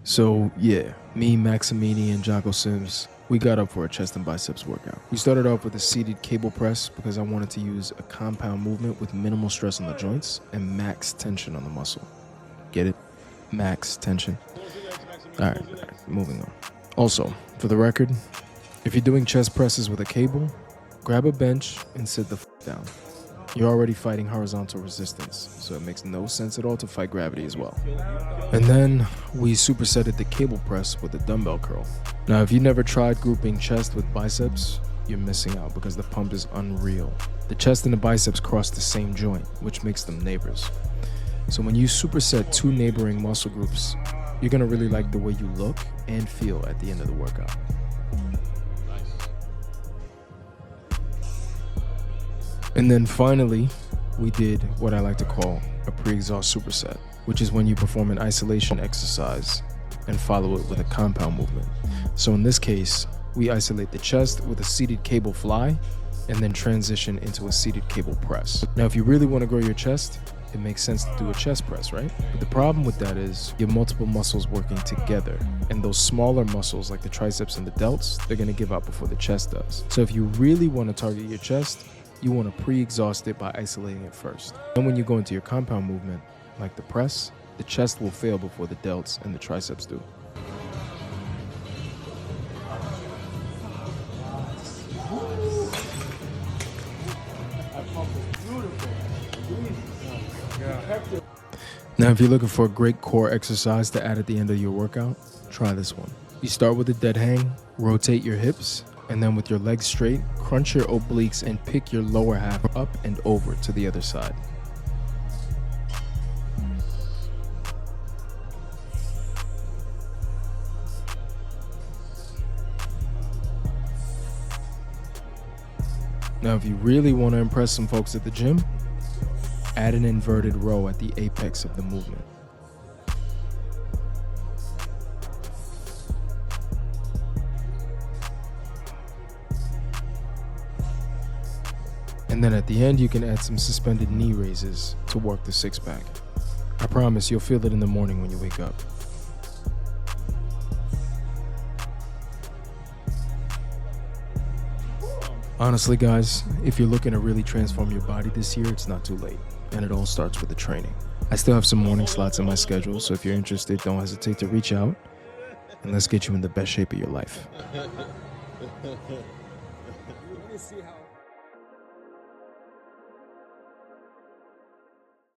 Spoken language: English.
So yeah, me, Max Amini, and Jocko Sims, we got up for a chest and biceps workout. We started off with a seated cable press because I wanted to use a compound movement with minimal stress on the joints and max tension on the muscle. Get it? Max tension. All right, moving on. Also, for the record, if you're doing chest presses with a cable, grab a bench and sit the down. You're already fighting horizontal resistance, so it makes no sense at all to fight gravity as well. And then we supersetted the cable press with a dumbbell curl. Now, if you never tried grouping chest with biceps, you're missing out because the pump is unreal. The chest and the biceps cross the same joint, which makes them neighbors. So when you superset two neighboring muscle groups, you're gonna really like the way you look and feel at the end of the workout. And then finally, we did what I like to call a pre-exhaust superset, which is when you perform an isolation exercise and follow it with a compound movement. So in this case, we isolate the chest with a seated cable fly and then transition into a seated cable press. Now, if you really want to grow your chest, it makes sense to do a chest press, right? But the problem with that is you have multiple muscles working together, and those smaller muscles like the triceps and the delts, they're gonna give out before the chest does. So if you really want to target your chest, you want to pre-exhaust it by isolating it first. Then when you go into your compound movement, like the press, the chest will fail before the delts and the triceps do. Now, if you're looking for a great core exercise to add at the end of your workout, try this one. You start with a dead hang, rotate your hips, and then with your legs straight, crunch your obliques and pick your lower half up and over to the other side. Now, if you really want to impress some folks at the gym, add an inverted row at the apex of the movement. And then at the end, you can add some suspended knee raises to work the six-pack. I promise you'll feel it in the morning when you wake up. Honestly, guys, if you're looking to really transform your body this year, it's not too late, and it all starts with the training. I still have some morning slots in my schedule, so if you're interested, don't hesitate to reach out, and let's get you in the best shape of your life.